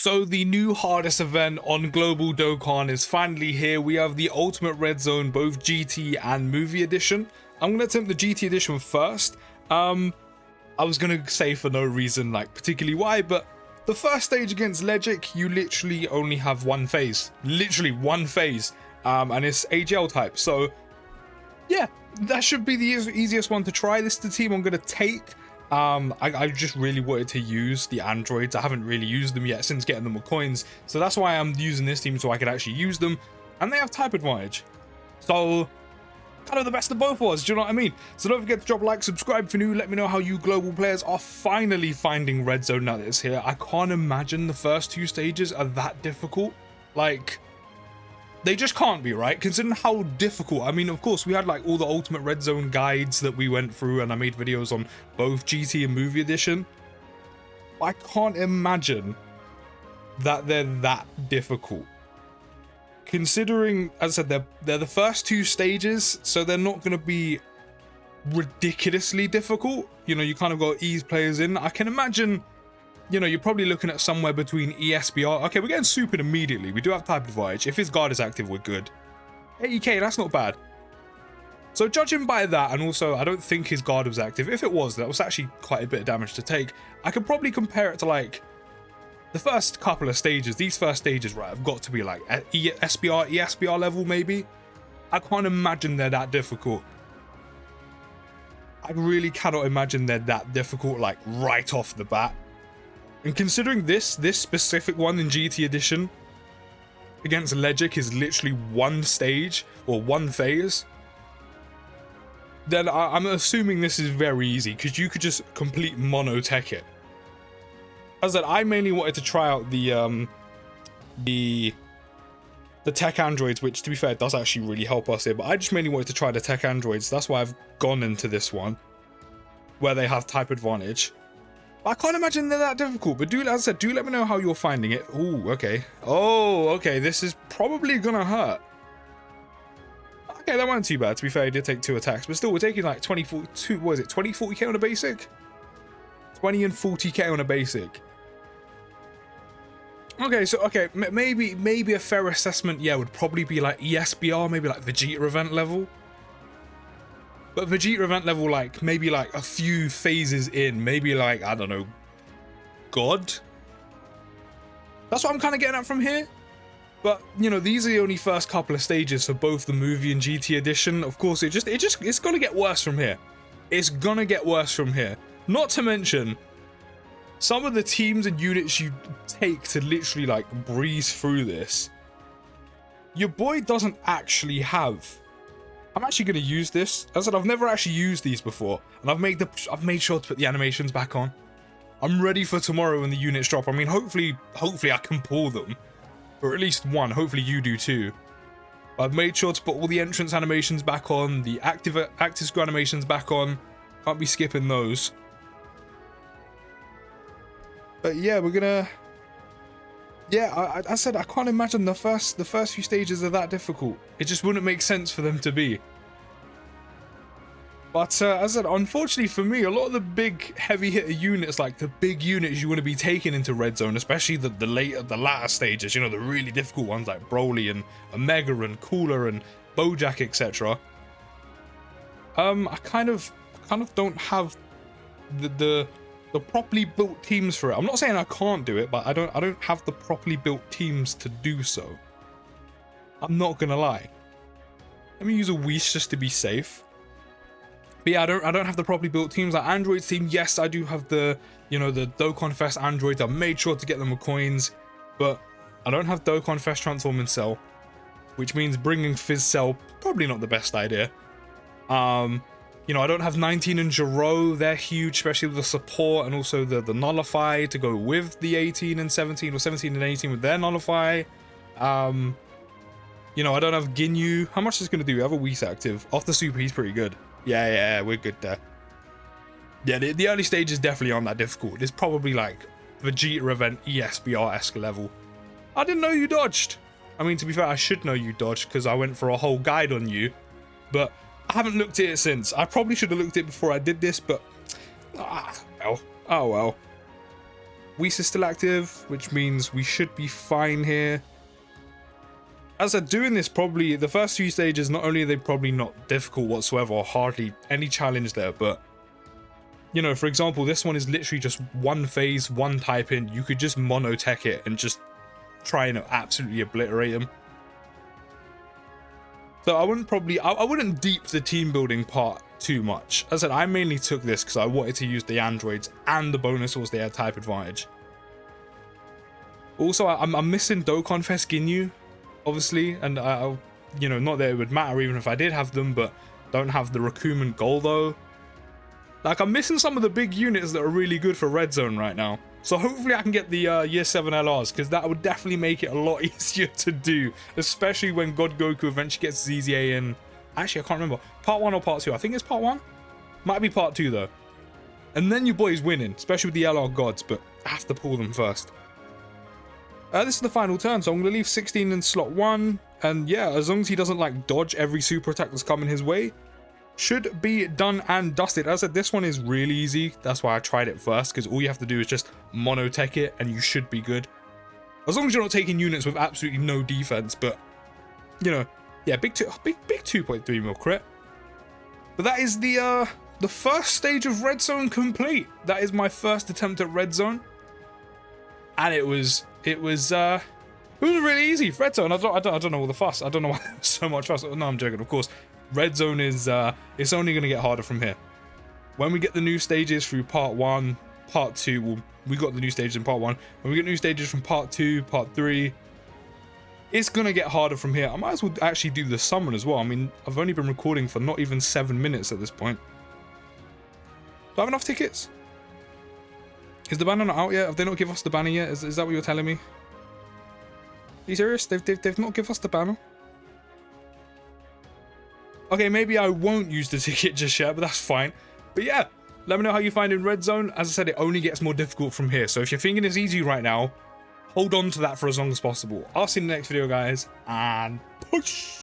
So the new hardest event on Global Dokkan is finally here. We have the Ultimate Red Zone, both GT and Movie Edition. I'm going to attempt the GT Edition first. I was going to say for no reason, like particularly why, but the first stage against Ledgic, you literally only have one phase. Literally one phase. And it's AGL type. So yeah, that should be the easiest one to try. This is the team I'm going to take. I just really wanted to use the androids. I haven't really used them yet since getting them with coins, so that's why I'm using this team, so I could actually use them, and they have type advantage, so kind of the best of both worlds, do you know what I mean? So don't forget to drop a like, subscribe if you're new. Let me know how you global players are finally finding Red Zone now that it's here. I can't imagine the first two stages are that difficult. Like, they just can't be, right? Considering how difficult. I mean, of course, we had like all the Ultimate Red Zone guides that we went through, and I made videos on both GT and Movie Edition. I can't imagine that they're that difficult. Considering, as I said, they're the first two stages, so they're not going to be ridiculously difficult. You know, you kind of got to ease players in. I can imagine, you know, you're probably looking at somewhere between ESBR. Okay, we're getting supered immediately. We do have type advantage. If his guard is active, we're good. 80k, that's not bad. So judging by that, and also I don't think his guard was active. If it was, that was actually quite a bit of damage to take. I could probably compare it to like the first couple of stages. These first stages, right, have got to be like ESBR level maybe. I can't imagine they're that difficult. I really cannot imagine they're that difficult, like right off the bat. And considering this specific one in GT Edition against Ledgic is literally one stage or one phase, then I'm assuming this is very easy, because you could just complete mono tech it. As I said, I mainly wanted to try out the tech androids, which to be fair does actually really help us here, but I just mainly wanted to try the tech androids. That's why I've gone into this one where they have type advantage. I can't imagine they're that difficult, but do, as I said, do let me know how you're finding it. Oh, okay. Oh, okay, this is probably gonna hurt. Okay, that wasn't too bad. To be fair, he did take 2 attacks, but still, we're taking like 20, 40, what is it, 20, 40k on a basic? 20 and 40k on a basic. Okay, so, okay, maybe a fair assessment, yeah, would probably be like ESBR, maybe like Vegeta event level. But Vegeta event level, like, maybe like a few phases in, maybe like, I don't know, God? That's what I'm kind of getting at from here. But, you know, these are the only first couple of stages for both the Movie and GT Edition. Of course, it's gonna get worse from here. It's gonna get worse from here. Not to mention, some of the teams and units you take to literally, like, breeze through this, your boy doesn't actually have. I'm actually going to use this. As I said, I've never actually used these before, and I've made sure to put the animations back on. I'm ready for tomorrow when the units drop. I mean, hopefully I can pull them, or at least one. Hopefully you do too. I've made sure to put all the entrance animations back on, the active screw animations back on. Can't be skipping those. But yeah, we're gonna. Yeah, I said I can't imagine the first few stages are that difficult. It just wouldn't make sense for them to be. But as I said, unfortunately for me, a lot of the big heavy hitter units, like the big units you want to be taking into Red Zone, especially the latter stages, you know, the really difficult ones like Broly and Omega and Cooler and Bojack, etc. I kind of don't have the properly built teams for it. I'm not saying I can't do it, but I don't have the properly built teams to do so. I'm not gonna lie. Let me use a Whis just to be safe. But yeah, I don't have the properly built teams. Like Android team, yes, I do have the, you know, the Dokkan Fest androids. I made sure to get them with coins, but I don't have Dokkan Fest Transform and Cell, which means bringing Fizz Cell probably not the best idea. You know, I don't have 19 and Giro. They're huge, especially with the support and also the Nullify to go with the 18 and 17, or 17 and 18 with their Nullify. You know, I don't have Ginyu. How much is it going to do? I have a Whis active. Off the super, he's pretty good. Yeah, we're good there. Yeah, the early stages definitely aren't that difficult. It's probably like Vegeta event ESBR-esque level. I didn't know you dodged. I mean, to be fair, I should know you dodged because I went for a whole guide on you. But I haven't looked at it since. I probably should have looked at it before I did this, but oh well. Whis is still active, which means we should be fine here. As I'm doing this, probably the first few stages, not only are they probably not difficult whatsoever, or hardly any challenge there, but you know, for example, this one is literally just one phase, one type in. You could just monotech it and just try and absolutely obliterate him. So I wouldn't deep the team building part too much. As I said, I mainly took this because I wanted to use the androids, and the bonus was they had type advantage. Also, I'm missing Dokkan Fest Ginyu, obviously, and you know, not that it would matter even if I did have them, but don't have the Rakumen Goal though. Like, I'm missing some of the big units that are really good for Red Zone right now. So hopefully I can get the Year 7 LRs, because that would definitely make it a lot easier to do, especially when God Goku eventually gets ZZA in. Actually, I can't remember. Part 1 or Part 2? I think it's Part 1. Might be Part 2 though. And then your boy's winning, especially with the LR gods, but I have to pull them first. This is the final turn, so I'm going to leave 16 in slot 1. And yeah, as long as he doesn't like dodge every super attack that's coming his way, should be done and dusted. As I said, this one is really easy. That's why I tried it first, because all you have to do is just monotech it and you should be good. As long as you're not taking units with absolutely no defense, but you know, yeah, big 2.3 mil crit. But that is the first stage of Red Zone complete. That is my first attempt at Red Zone. And it was really easy. Red Zone, I don't know all the fuss. I don't know why there was so much fuss. No, I'm joking, of course. Red Zone is, it's only going to get harder from here. When we get the new stages through Part 1, Part 2, well, we got the new stages in Part 1. When we get new stages from Part 2, Part 3, it's going to get harder from here. I might as well actually do the summon as well. I mean, I've only been recording for not even 7 minutes at this point. Do I have enough tickets? Is the banner not out yet? Have they not give us the banner yet? Is that what you're telling me? Are you serious? They've not give us the banner? Okay, maybe I won't use the ticket just yet, but that's fine. But yeah, let me know how you find in Red Zone. As I said, it only gets more difficult from here. So if you're thinking it's easy right now, hold on to that for as long as possible. I'll see you in the next video, guys, and push!